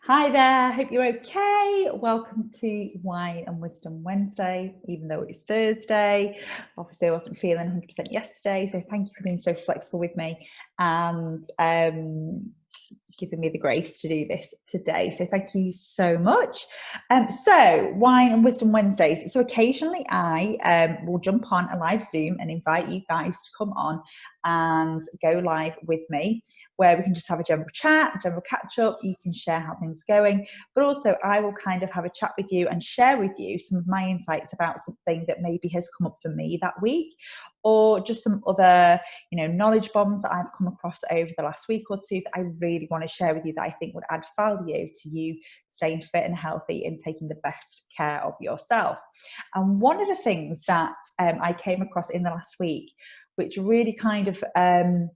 Hi there, hope you're okay. Welcome to Wine and Wisdom Wednesday, even though it's Thursday. Obviously, I wasn't feeling 100% yesterday, so thank you for being so flexible with me and giving me the grace to do this today. So thank you so much. So Wine and Wisdom Wednesdays. So occasionally I will jump on a live Zoom and invite you guys to come on and go live with me, where we can just have a general chat, general catch up. You can share how things are going, but also I will kind of have a chat with you and share with you some of my insights about something that maybe has come up for me that week, or just some other, knowledge bombs that I've come across over the last week or two that I really want to share with you that I think would add value to you staying fit and healthy and taking the best care of yourself. And one of the things that I came across in the last week, which really kind of, I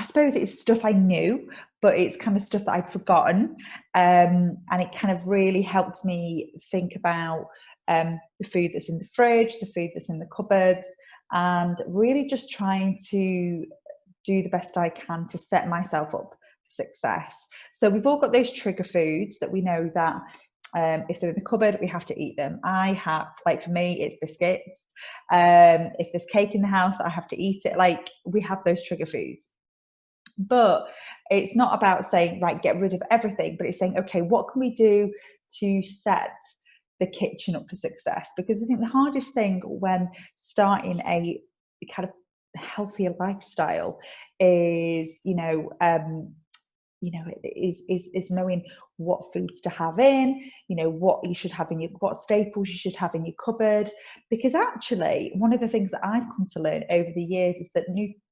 suppose it's stuff I knew, but it's kind of stuff that I'd forgotten. And it kind of really helped me think about the food that's in the fridge, the food that's in the cupboards, and really just trying to do the best I can to set myself up for success. So we've all got those trigger foods that we know that if they're in the cupboard, we have to eat them. I have, like for me, it's biscuits. If there's cake in the house, I have to eat it. Like, we have those trigger foods. But it's not about saying, right, get rid of everything, but it's saying, okay, what can we do to set the kitchen up for success? Because I think the hardest thing when starting a kind of healthier lifestyle is, is knowing what foods to have in, what you should have in what staples you should have in your cupboard. Because actually, one of the things that I've come to learn over the years is that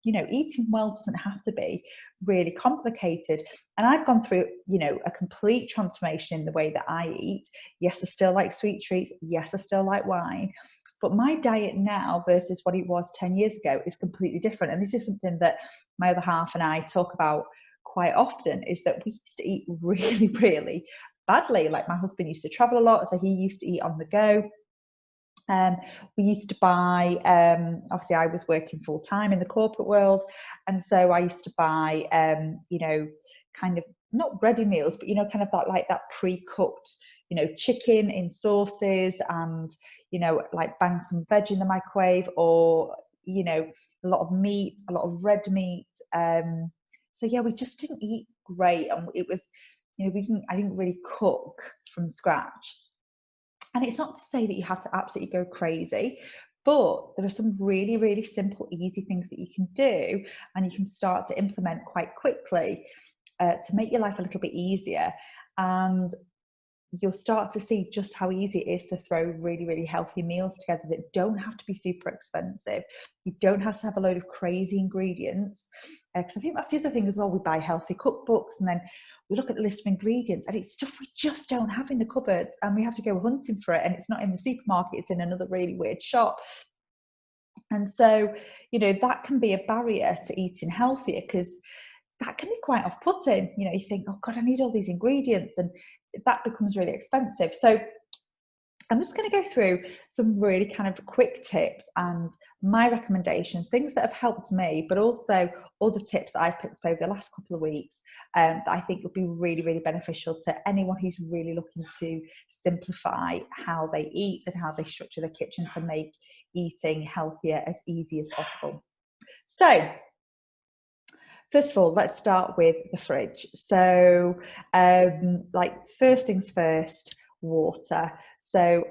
eating well doesn't have to be really complicated. And I've gone through, a complete transformation in the way that I eat. Yes, I still like sweet treats. Yes, I still like wine. But my diet now versus what it was 10 years ago is completely different. And this is something that my other half and I talk about quite often, is that we used to eat really, really badly. Like, my husband used to travel a lot, so he used to eat on the go. We used to buy, obviously I was working full time in the corporate world. And so I used to buy, kind of not ready meals, but, kind of that pre-cooked, chicken in sauces and, like bang some veg in the microwave, or, a lot of meat, a lot of red meat. So yeah, we just didn't eat great. And it was, I didn't really cook from scratch. And it's not to say that you have to absolutely go crazy, but there are some really, really simple, easy things that you can do and you can start to implement quite quickly to make your life a little bit easier. And you'll start to see just how easy it is to throw really, really healthy meals together that don't have to be super expensive. You don't have to have a load of crazy ingredients. Because I think that's the other thing as well. We buy healthy cookbooks and then we look at the list of ingredients and it's stuff we just don't have in the cupboards, and we have to go hunting for it, and it's not in the supermarket, it's in another really weird shop. And so, that can be a barrier to eating healthier, because that can be quite off-putting. You think, oh God, I need all these ingredients, and that becomes really expensive. So I'm just going to go through some really kind of quick tips and my recommendations, things that have helped me, but also other tips that I've picked up over the last couple of weeks that I think would be really, really beneficial to anyone who's really looking to simplify how they eat and how they structure their kitchen to make eating healthier as easy as possible. So, first of all, let's start with the fridge. So, first things first, water. So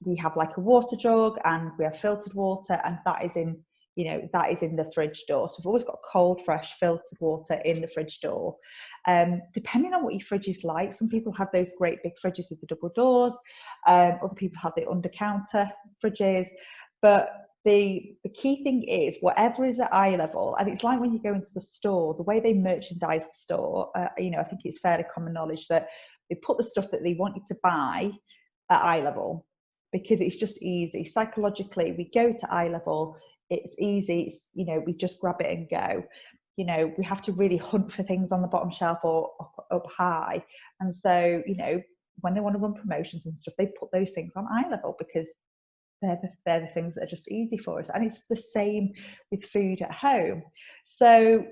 we have like a water jug, and we have filtered water, and that is in the fridge door. So we've always got cold, fresh, filtered water in the fridge door. Depending on what your fridge is like, some people have those great big fridges with the double doors. Other people have the under counter fridges, but the key thing is whatever is at eye level. And it's like when you go into the store, the way they merchandise the store, I think it's fairly common knowledge that they put the stuff that they want you to buy at eye level, because it's just easy. Psychologically, we go to eye level, it's easy, we just grab it and go. We have to really hunt for things on the bottom shelf or up high. And so, when they want to run promotions and stuff, they put those things on eye level because they're the things that are just easy for us. And it's the same with food at home. So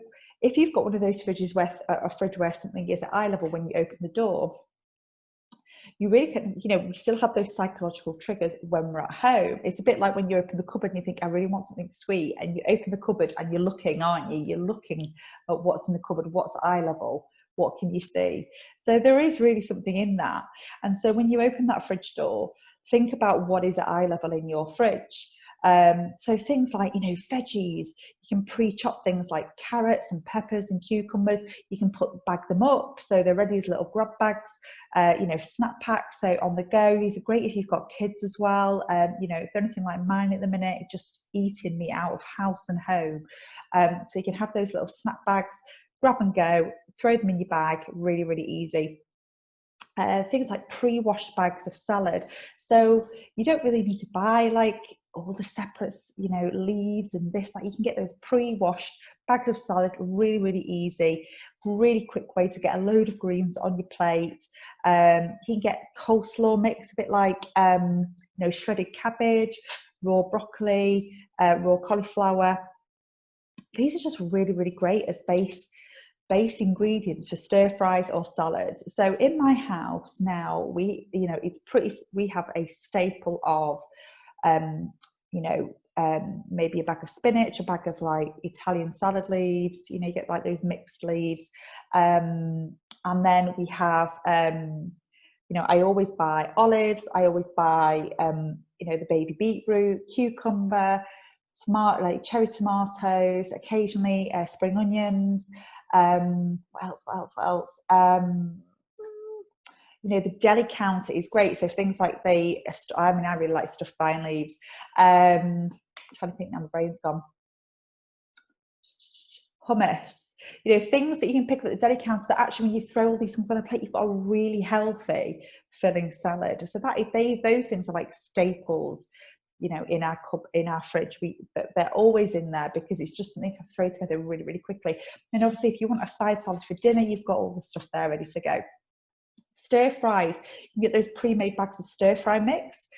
if you've got one of those fridges where a fridge where something is at eye level when you open the door, you really can, we still have those psychological triggers when we're at home. It's a bit like when you open the cupboard and you think, I really want something sweet, and you open the cupboard and you're looking, aren't you? You're looking at what's in the cupboard, what's eye level, what can you see? So there is really something in that. And so when you open that fridge door, think about what is at eye level in your fridge. So things like, veggies, you can pre-chop things like carrots and peppers and cucumbers. You can bag them up so they're ready as little grab bags, snack packs. So on the go, these are great if you've got kids as well. If they're anything like mine at the minute, just eating me out of house and home. So you can have those little snack bags, grab and go, throw them in your bag, really, really easy. Things like pre-washed bags of salad. So you don't really need to buy like all the separate, leaves and this, like you can get those pre-washed bags of salad, really, really easy, really quick way to get a load of greens on your plate. You can get coleslaw mix, a bit like, shredded cabbage, raw broccoli, raw cauliflower. These are just really, really great as base ingredients for stir fries or salads. So in my house now, we have a staple of, maybe a bag of spinach, a bag of like Italian salad leaves, you get like those mixed leaves. And then we have, I always buy olives. I always buy, the baby beetroot, cucumber, like cherry tomatoes, occasionally spring onions. What else? The deli counter is great. So things like I really like stuffed vine leaves. I'm trying to think now, my brain's gone. Hummus. Things that you can pick up at the deli counter that actually, when you throw all these things on a plate, you've got a really healthy filling salad. So those things are like staples, in our fridge. They're always in there because it's just something you can throw together really, really quickly. And obviously, if you want a side salad for dinner, you've got all the stuff there ready to go. Stir fries, you can get those pre-made bags of stir fry mix,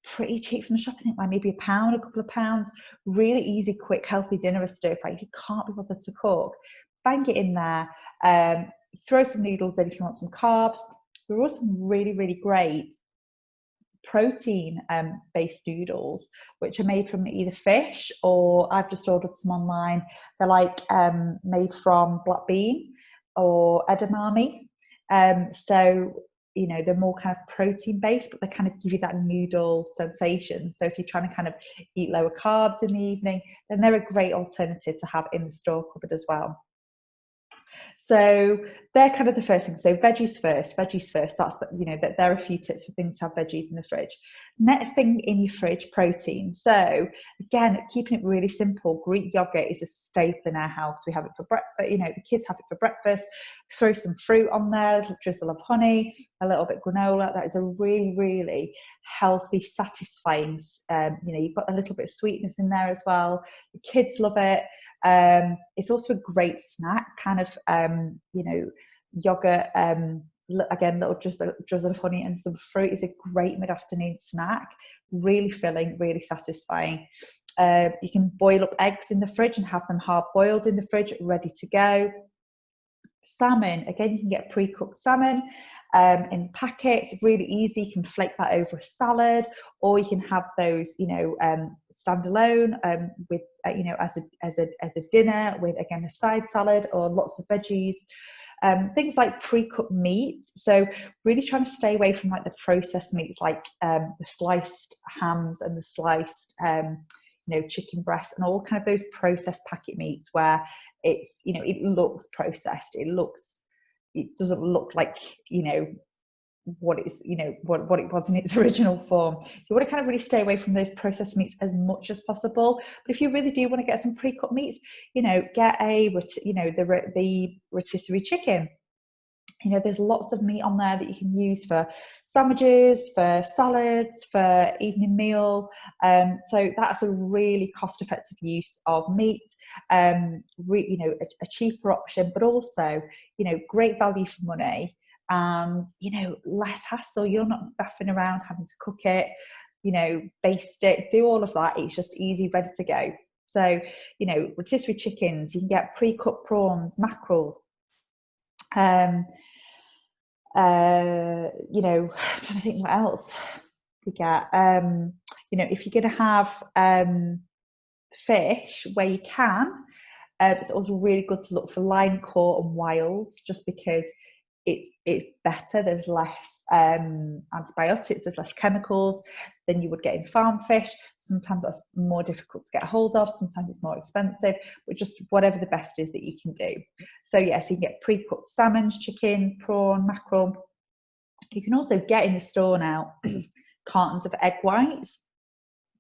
pretty cheap from the shop. I think like maybe £1, a couple of pounds. Really easy, quick, healthy dinner of stir fry. If you can't be bothered to cook, bang it in there. Throw some noodles in if you want some carbs. There are some really, really great protein based noodles which are made from either fish, or I've just ordered some online. They're like made from black bean or edamame. So they're more kind of protein based, but they kind of give you that noodle sensation. So if you're trying to kind of eat lower carbs in the evening, then they're a great alternative to have in the store cupboard as well. So they're kind of the first thing. So veggies first. That's, that there are a few tips for things to have veggies in the fridge. Next thing in your fridge, protein. So again, keeping it really simple. Greek yogurt is a staple in our house. We have it for breakfast. The kids have it for breakfast. Throw some fruit on there, a little drizzle of honey, a little bit granola. That is a really, really healthy, satisfying. You've got a little bit of sweetness in there as well. The kids love it. It's also a great snack, kind of, yogurt, again, little drizzle of honey and some fruit is a great mid-afternoon snack. Really filling, really satisfying. You can boil up eggs in the fridge and have them hard boiled in the fridge, ready to go. Salmon, again, you can get pre-cooked salmon in packets, really easy. You can flake that over a salad, or you can have those, standalone with, as a dinner with, again, a side salad or lots of veggies. Things like pre-cooked meat. So really trying to stay away from like the processed meats, like the sliced hams and the sliced, chicken breast and all kind of those processed packet meats where it's, it looks processed. It doesn't look like, what it's, what it was in its original form. You want to kind of really stay away from those processed meats as much as possible. But if you really do want to get some pre-cooked meats, get the rotisserie chicken. There's lots of meat on there that you can use for sandwiches, for salads, for evening meal. So that's a really cost-effective use of meat. A cheaper option, but also, great value for money. And less hassle. You're not faffing around having to cook it, baste it, do all of that. It's just easy, ready to go. So, you know, rotisserie chickens, you can get pre-cooked prawns, mackerels. You know, I'm trying to think what else we get. You know, if you're going to have fish where you can, it's also really good to look for line caught and wild, just because it's better. There's less antibiotics, there's less chemicals than you would get in farm fish. Sometimes that's more difficult to get a hold of, sometimes it's more expensive, but just whatever the best is that you can do. So yes, you can get pre-cooked salmons, chicken, prawn, mackerel. You can also get in the store now cartons of egg whites.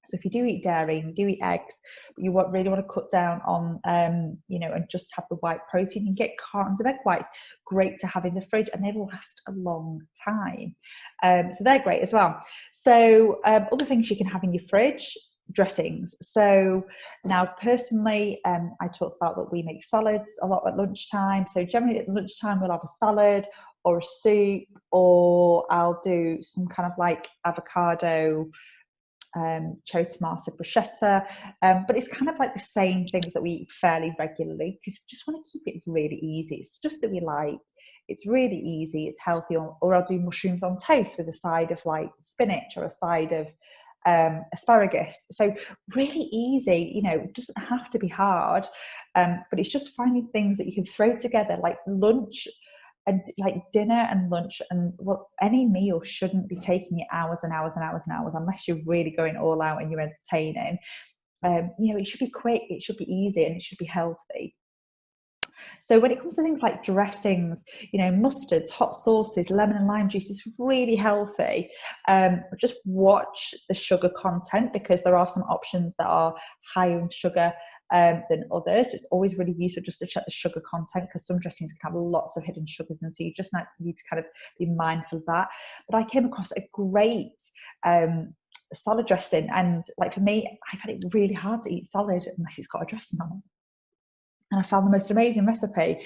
So if you do eat dairy and you do eat eggs, but you really want to cut down on, you know, and just have the white protein, you can get cartons of egg whites. Great to have in the fridge, and they will last a long time. So they're great as well. So other things you can have in your fridge, dressings. So now personally, I talked about that we make salads a lot at lunchtime. So generally at lunchtime, we'll have a salad or a soup, or I'll do some kind of like avocado, cherry tomato bruschetta, but it's kind of like the same things that we eat fairly regularly, because we just want to keep it really easy. It's stuff that we like, it's really easy, it's healthy. Or I'll do mushrooms on toast with a side of like spinach or a side of asparagus. So really easy, you know, it doesn't have to be hard, but it's just finding things that you can throw together, like lunch and like dinner and lunch. And well, any meal shouldn't be taking you hours and hours and hours and hours, unless you're really going all out and you're entertaining. You know, it should be quick, it should be easy, and it should be healthy. So when it comes to things like dressings, you know, mustards, hot sauces, lemon and lime juice is really healthy. Just watch the sugar content, because there are some options that are higher in sugar than others. It's always really useful just to check the sugar content, because some dressings can have lots of hidden sugars, and so you just need to kind of be mindful of that. But I came across a great salad dressing, and like for me, I find it really hard to eat salad unless it's got a dressing on it. And I found the most amazing recipe,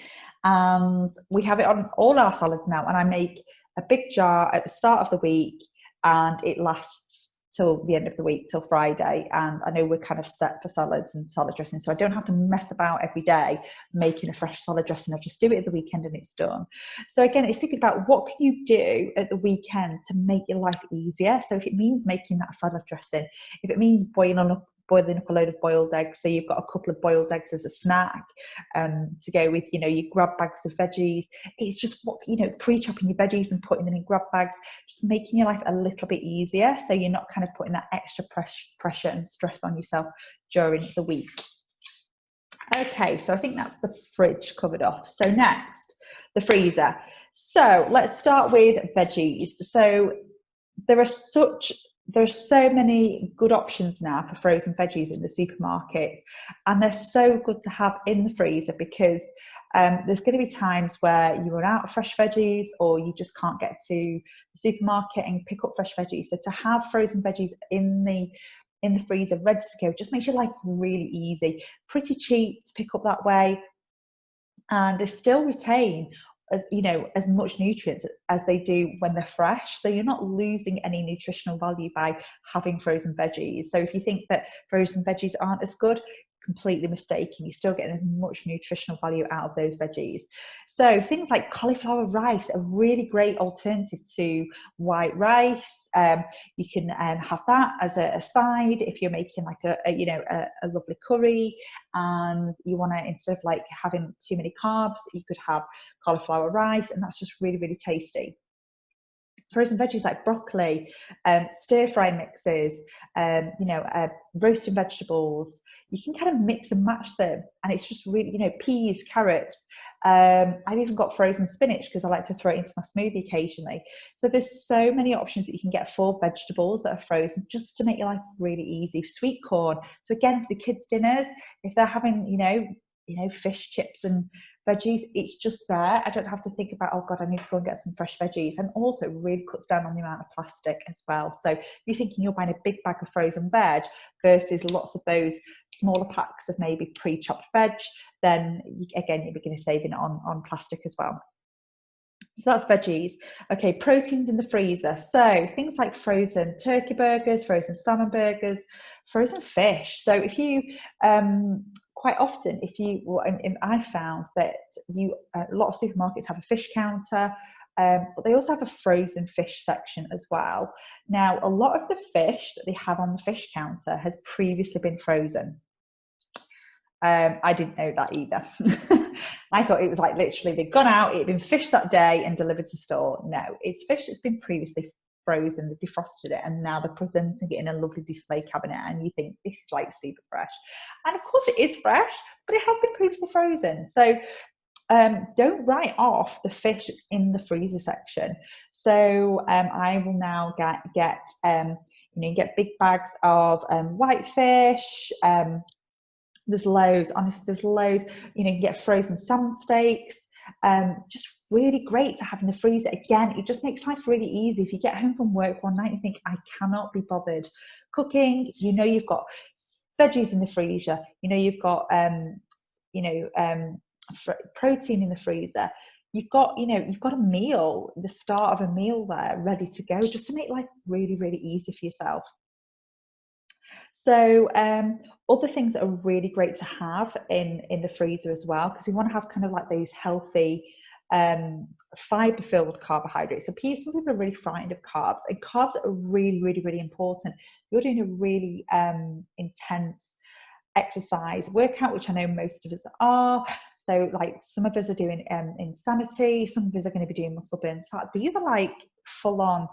and we have it on all our salads now. And I make a big jar at the start of the week, and it lasts till the end of the week, till Friday. And I know we're kind of set for salads and salad dressing, so I don't have to mess about every day making a fresh salad dressing. I just do it at the weekend and it's done. So again, it's thinking about what can you do at the weekend to make your life easier. So if it means making that salad dressing, if it means boiling up a load of boiled eggs, so you've got a couple of boiled eggs as a snack to go with, you know, your grab bags of veggies. It's just, what, you know, pre-chopping your veggies and putting them in grab bags, just making your life a little bit easier, so you're not kind of putting that extra pressure and stress on yourself during the week. Okay, so I think that's the fridge covered off. So next, the freezer. So let's start with veggies. So there's so many good options now for frozen veggies in the supermarkets, and they're so good to have in the freezer, because there's going to be times where you run out of fresh veggies, or you just can't get to the supermarket and pick up fresh veggies. So to have frozen veggies in the freezer ready to go just makes your life really easy, pretty cheap to pick up that way, and they still retain, as you know, as much nutrients as they do when they're fresh. So you're not losing any nutritional value by having frozen veggies. So if you think that frozen veggies aren't as good, completely mistaken. You're still getting as much nutritional value out of those veggies. So things like cauliflower rice are really great alternative to white rice. You can have that as a side if you're making like a lovely curry, and you want to, instead of like having too many carbs, you could have cauliflower rice, and that's just really, really tasty. Frozen veggies like broccoli, stir fry mixes, roasting vegetables, you can kind of mix and match them, and it's just really, you know, peas, carrots. I've even got frozen spinach, because I like to throw it into my smoothie occasionally. So there's so many options that you can get for vegetables that are frozen, just to make your life really easy. Sweet corn. So again, for the kids' dinners, if they're having, fish, chips and veggies, it's just there. I don't have to think about, oh God, I need to go and get some fresh veggies. And also really cuts down on the amount of plastic as well. So if you're thinking you're buying a big bag of frozen veg versus lots of those smaller packs of maybe pre-chopped veg, then again, you're beginning saving on plastic as well. So that's veggies. Okay, proteins in the freezer. So things like frozen turkey burgers, frozen salmon burgers, frozen fish. So if you quite often, if you, well, and I found that a lot of supermarkets have a fish counter, but they also have a frozen fish section as well. Now, a lot of the fish that they have on the fish counter has previously been frozen. I didn't know that either. I thought it was like literally they'd gone out, it had been fished that day and delivered to store. No, it's fish that's been previously frozen, they've defrosted it, and now they're presenting it in a lovely display cabinet, and you think this is like super fresh. And of course it is fresh, but it has been previously frozen. So don't write off the fish that's in the freezer section. So I will now get you get big bags of white fish. There's loads, honestly, there's loads. You can get frozen salmon steaks. Just really great to have in the freezer. Again, it just makes life really easy. If you get home from work one night and think, I cannot be bothered cooking, you've got veggies in the freezer, you've got protein in the freezer. You've got a meal, the start of a meal there ready to go, just to make life really, really easy for yourself. So other things that are really great to have in the freezer as well, because we want to have kind of like those healthy fiber-filled carbohydrates. So some people are really frightened of carbs, and carbs are really, really, really important. You're doing a really intense exercise workout, which I know most of us are. So like some of us are doing Insanity, some of us are going to be doing muscle burns. These are like full on,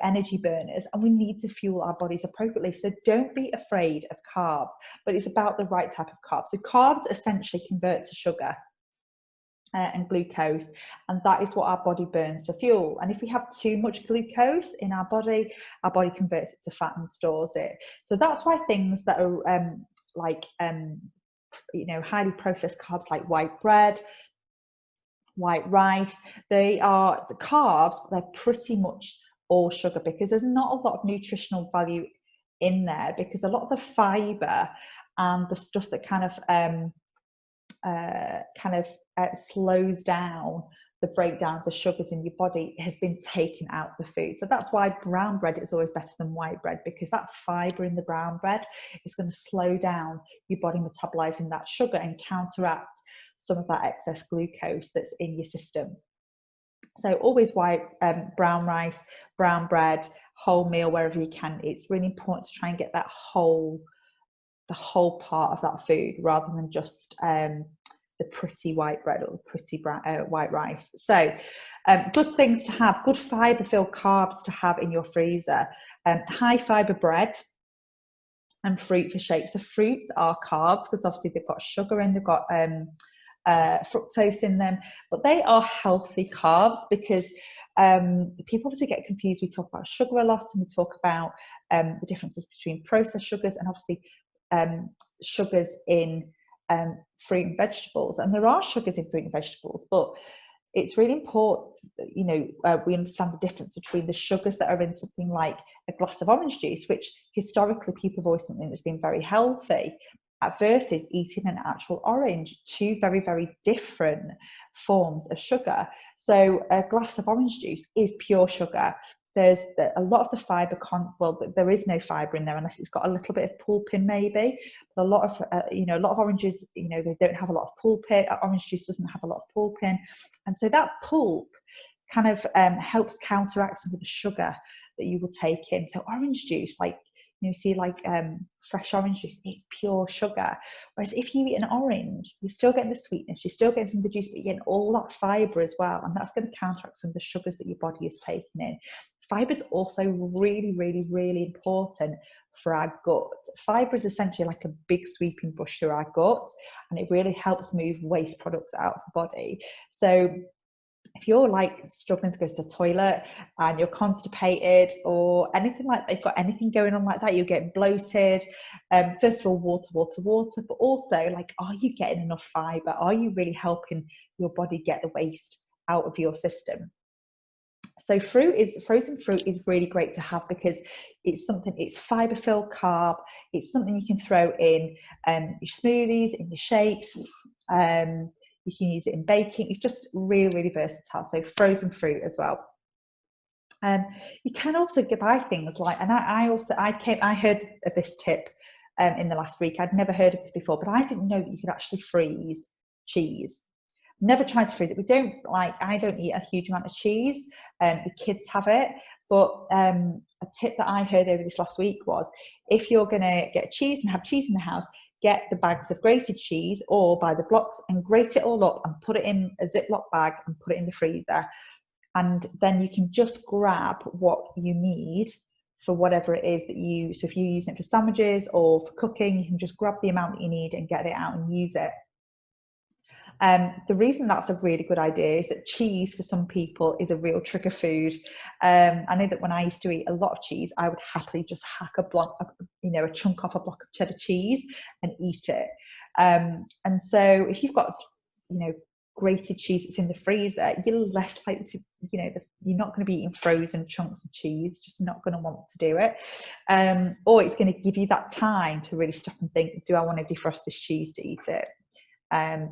energy burners, and we need to fuel our bodies appropriately. So don't be afraid of carbs, but it's about the right type of carbs. So carbs essentially convert to sugar and glucose, and that is what our body burns for fuel. And if we have too much glucose in our body converts it to fat and stores it. So that's why things that are highly processed carbs like white bread, white rice, they are the carbs, but they're pretty much all sugar, because there's not a lot of nutritional value in there, because a lot of the fiber and the stuff that kind of slows down the breakdown of the sugars in your body has been taken out of the food. So that's why brown bread is always better than white bread, because that fiber in the brown bread is going to slow down your body metabolizing that sugar and counteract some of that excess glucose that's in your system. So always brown rice, brown bread, wholemeal wherever you can. It's really important to try and get the whole part of that food, rather than just the pretty white bread or the pretty white rice. So good things to have, good fiber-filled carbs to have in your freezer. High fiber bread and fruit for shakes. So fruits are carbs, because obviously they've got sugar and they've got fructose in them, but they are healthy carbs, because people obviously get confused. We talk about sugar a lot, and we talk about the differences between processed sugars and obviously sugars in fruit and vegetables. And there are sugars in fruit and vegetables, but it's really important that we understand the difference between the sugars that are in something like a glass of orange juice, which historically people have always something that's been very healthy, versus eating an actual orange. Two very, very different forms of sugar. So a glass of orange juice is pure sugar. There's a lot of the fiber, there is no fiber in there unless it's got a little bit of pulp in, maybe. But a lot of oranges, they don't have a lot of pulp in. Orange juice doesn't have a lot of pulp in, and so that pulp kind of helps counteract some of the sugar that you will take in. So orange juice, fresh orange juice, it's pure sugar. Whereas if you eat an orange, you're still getting the sweetness, you're still getting some of the juice, but you're getting all that fiber as well, and that's going to counteract some of the sugars that your body is taking in. Fiber is also really, really, really important for our gut. Fiber is essentially like a big sweeping brush through our gut, and it really helps move waste products out of the body. So if you're struggling to go to the toilet and you're constipated or anything like that, you've got anything going on like that, you're getting bloated, first of all, water, but also are you getting enough fiber? Are you really helping your body get the waste out of your system? So frozen fruit is really great to have, because it's fiber-filled carb. It's something you can throw in your smoothies, in your shakes. You can use it in baking. It's just really, really versatile. So frozen fruit as well. You can also buy things like, and I heard of this tip in the last week. I'd never heard of this before, but I didn't know that you could actually freeze cheese. Never tried to freeze it. I don't eat a huge amount of cheese. The kids have it, but a tip that I heard over this last week was, if you're going to get cheese and have cheese in the house, get the bags of grated cheese or buy the blocks and grate it all up and put it in a Ziploc bag and put it in the freezer. And then you can just grab what you need for whatever it is that so if you're using it for sandwiches or for cooking, you can just grab the amount that you need and get it out and use it. The reason that's a really good idea is that cheese for some people is a real trigger food. I know that when I used to eat a lot of cheese, I would happily just hack a chunk off a block of cheddar cheese and eat it. And so if you've got, grated cheese that's in the freezer, you're less likely to, you're not going to be eating frozen chunks of cheese, just not going to want to do it. Or it's going to give you that time to really stop and think, do I want to defrost this cheese to eat it?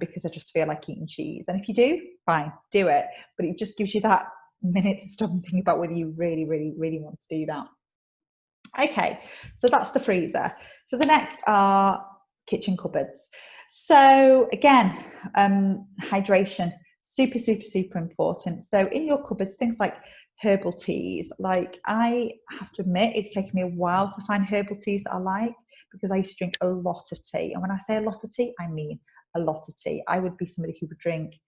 Because I just feel like eating cheese. And if you do, fine, do it. But it just gives you that minute to stop and think about whether you really, really, really want to do that. Okay, so that's the freezer. So the next are kitchen cupboards. So again, hydration, super, super, super important. So in your cupboards, things like herbal teas, like I have to admit, it's taken me a while to find herbal teas that I like, because I used to drink a lot of tea. And when I say a lot of tea, I mean a lot of tea. I would be somebody who would drink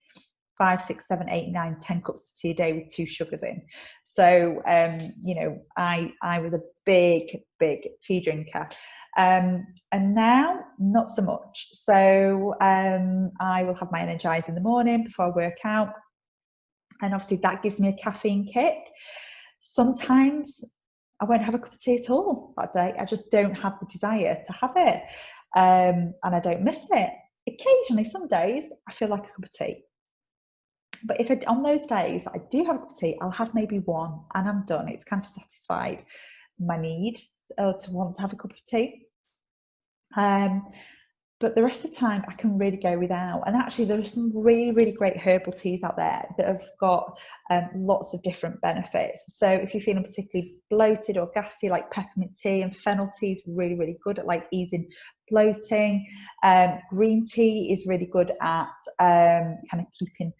5, 6, 7, 8, 9, 10 cups of tea a day with 2 sugars in. So, I was a big, big tea drinker. And now, not so much. So I will have my Energize in the morning before I work out. And obviously that gives me a caffeine kick. Sometimes I won't have a cup of tea at all that day. I just don't have the desire to have it. And I don't miss it. Occasionally, some days, I feel like a cup of tea. But on those days I do have a cup of tea, I'll have maybe one and I'm done. It's kind of satisfied my need to want to have a cup of tea. But the rest of the time I can really go without. And actually there are some really, really great herbal teas out there that have got lots of different benefits. So if you're feeling particularly bloated or gassy, like peppermint tea and fennel tea is really, really good at like easing bloating. Green tea is really good at kind of keeping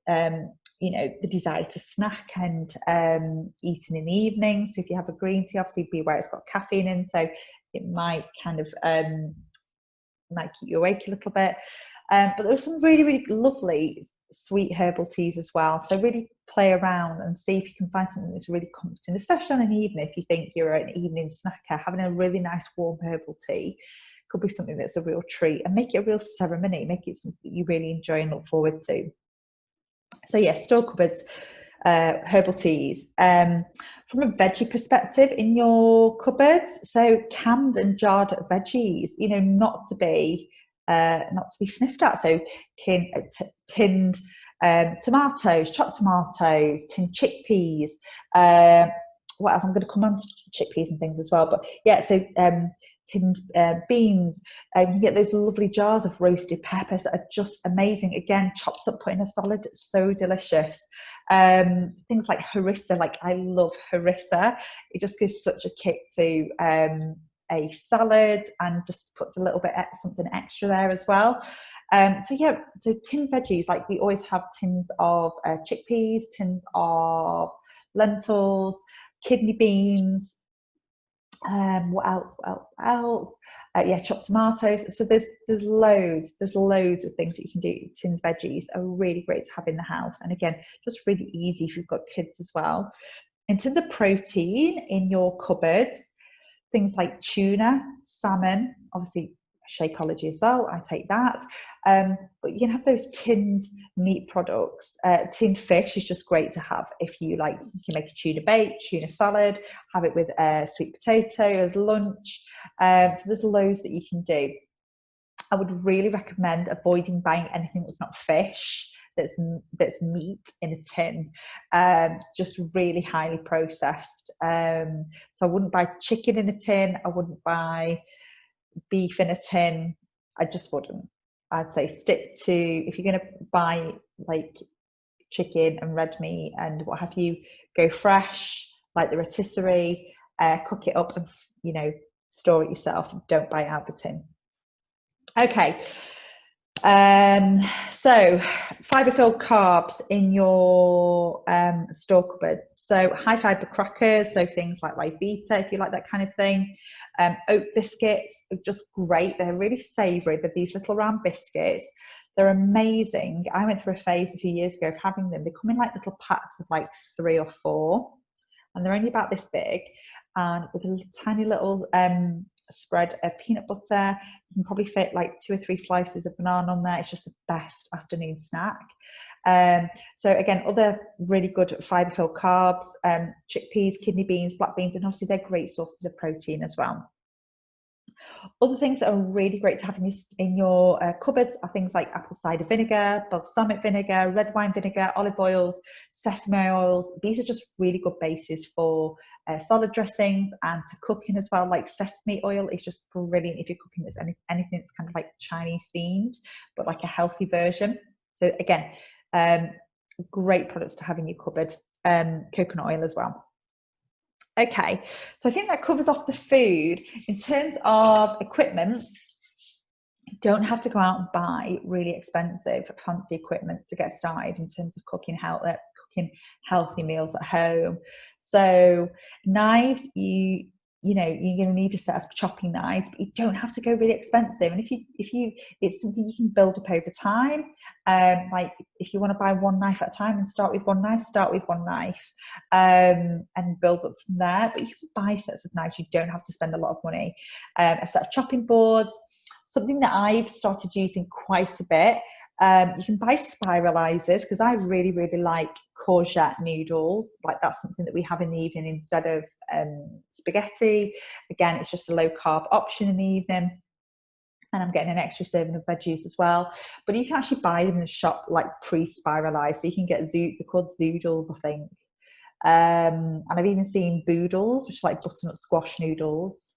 the desire to snack and eating in the evening. So if you have a green tea, obviously be aware it's got caffeine in, so it might kind of might keep you awake a little bit. But there's some really, really lovely sweet herbal teas as well. So really play around and see if you can find something that's really comforting, especially on an evening. If you think you're an evening snacker, having a really nice warm herbal tea could be something that's a real treat, and make it a real ceremony. Make it something you really enjoy and look forward to. So yes, store cupboards, herbal teas. From a veggie perspective, in your cupboards, so canned and jarred veggies, not to be sniffed at. So tinned tomatoes, chopped tomatoes, tinned chickpeas. What else? I'm going to come on to chickpeas and things as well. But yeah, so tinned beans. You can get those lovely jars of roasted peppers that are just amazing. Again, chopped up, put in a salad, so delicious. Things like harissa, like I love harissa. It just gives such a kick to a salad and just puts a little bit something extra there as well. So tinned veggies, like we always have tins of chickpeas, tins of lentils, kidney beans. What else? Chopped tomatoes. So there's loads of things that you can do. Tinned veggies are really great to have in the house, and again, just really easy if you've got kids as well. In terms of protein in your cupboards, things like tuna, salmon, obviously Shakeology as well, I take that. But you can have those tinned meat products. Tinned fish is just great to have if you like. You can make a tuna bake, tuna salad, have it with sweet potato as lunch. So there's loads that you can do. I would really recommend avoiding buying anything that's not fish, that's meat in a tin, just really highly processed. So I wouldn't buy chicken in a tin. I wouldn't buy beef in a tin. I just wouldn't. I'd say stick to, if you're going to buy like chicken and red meat and what have you, go fresh, like the rotisserie, cook it up and, you know, store it yourself. Don't buy it out of the tin. Okay. So fiber-filled carbs in your store cupboard. So high fiber crackers, so things like Vita, if you like that kind of thing. Oat biscuits are just great. They're really savoury. They're these little round biscuits. They're amazing. I went through a phase a few years ago of having them. They come in like little packs of like 3 or 4, and they're only about this big, and with a tiny little spread of peanut butter. You can probably fit like 2 or 3 slices of banana on there. It's just the best afternoon snack. So again, other really good fiber-filled carbs, chickpeas, kidney beans, black beans, and obviously they're great sources of protein as well. Other things that are really great to have in your cupboards are things like apple cider vinegar, balsamic vinegar, red wine vinegar, olive oils, sesame oils. These are just really good bases for salad dressings and to cook in as well. Like sesame oil is just brilliant if you're cooking with anything that's kind of like Chinese themed, but like a healthy version. So again, great products to have in your cupboard. Coconut oil as well. Okay, so I think that covers off the food. In terms of equipment, you don't have to go out and buy really expensive, fancy equipment to get started in terms of cooking healthy meals at home. So knives, you know, you're going to need a set of chopping knives, but you don't have to go really expensive. And if you, it's something you can build up over time. Like if you want to buy one knife at a time and start with one knife, and build up from there. But you can buy sets of knives. You don't have to spend a lot of money. A set of chopping boards, something that I've started using quite a bit. You can buy spiralizers, because I really, really like courgette noodles. Like that's something that we have in the evening instead of spaghetti. Again, it's just a low carb option in the evening. And I'm getting an extra serving of veggies as well. But you can actually buy them in the shop like pre-spiralized. So you can get they're called zoodles, I think. And I've even seen boodles, which are like butternut squash noodles.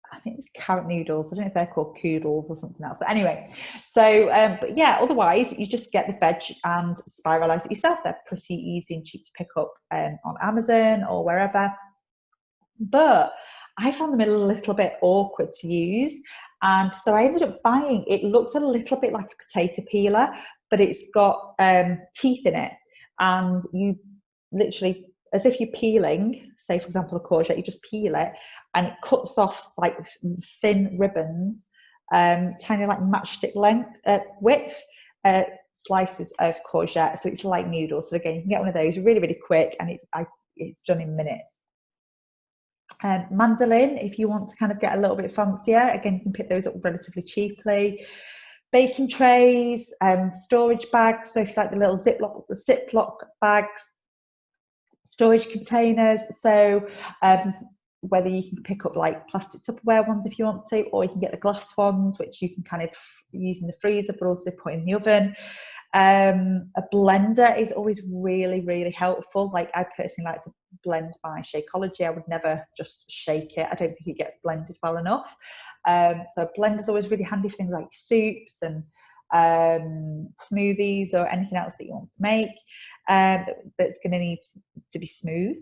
I think it's carrot noodles. I don't know if they're called koodles or something else. But anyway, so, but yeah, otherwise you just get the veg and spiralize it yourself. They're pretty easy and cheap to pick up on Amazon or wherever. But I found them a little bit awkward to use. And so I ended up buying, it looks a little bit like a potato peeler, but it's got teeth in it. And you literally, as if you're peeling, say for example a courgette, you just peel it and it cuts off like thin ribbons, tiny like matchstick length, width, slices of courgette. So it's like noodles. So again, you can get one of those really, really quick, and it's done in minutes. Mandolin, if you want to kind of get a little bit fancier, again, you can pick those up relatively cheaply. Baking trays, storage bags. So if you like the little Ziploc bags, storage containers. So whether you can pick up like plastic Tupperware ones if you want to, or you can get the glass ones, which you can kind of use in the freezer, but also put in the oven. A blender is always really, really helpful. Like I personally like to blend my Shakeology. I would never just shake it. I don't think it gets blended well enough. So a blender is always really handy for things like soups and smoothies or anything else that you want to make that's going to need to be smooth.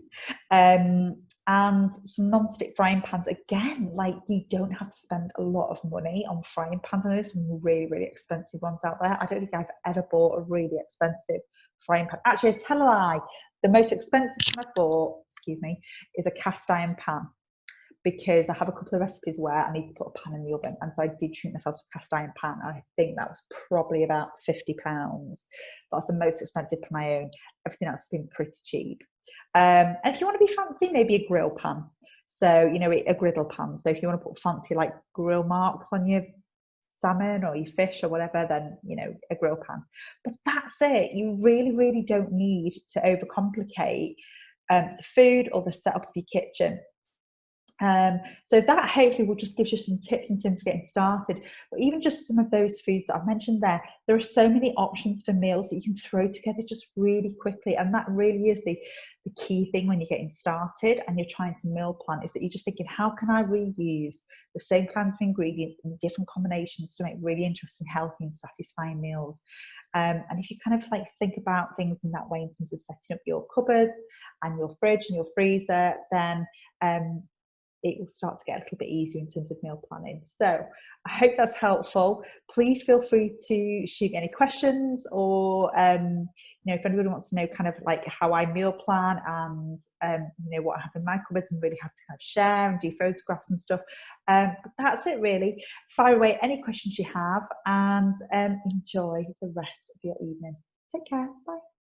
And some non-stick frying pans. Again, like you don't have to spend a lot of money on frying pans. I know some really, really expensive ones out there. I don't think I've ever bought a really expensive frying pan. Actually, I tell a lie. The most expensive pan I've bought, is a cast iron pan, because I have a couple of recipes where I need to put a pan in the oven. And so I did treat myself to a cast iron pan. I think that was probably about £50. That's the most expensive pan I own. Everything else has been pretty cheap. And if you want to be fancy, maybe a grill pan. So, you know, a griddle pan. So if you want to put fancy like grill marks on your salmon or your fish or whatever, then, you know, a grill pan. But that's it. You really, really don't need to overcomplicate the food or the setup of your kitchen. So that hopefully will just give you some tips in terms of getting started. But even just some of those foods that I've mentioned there are so many options for meals that you can throw together just really quickly. And that really is the key thing when you're getting started and you're trying to meal plan, is that you're just thinking, how can I reuse the same kinds of ingredients in different combinations to make really interesting, healthy and satisfying meals. And if you kind of like think about things in that way in terms of setting up your cupboards and your fridge and your freezer, then it will start to get a little bit easier in terms of meal planning. So I hope that's helpful. Please feel free to shoot any questions, or if anybody wants to know kind of like how I meal plan and what I have in my cupboards, I'm really happy to kind of share and do photographs and stuff. But that's it really. Fire away any questions you have, and enjoy the rest of your evening. Take care. Bye.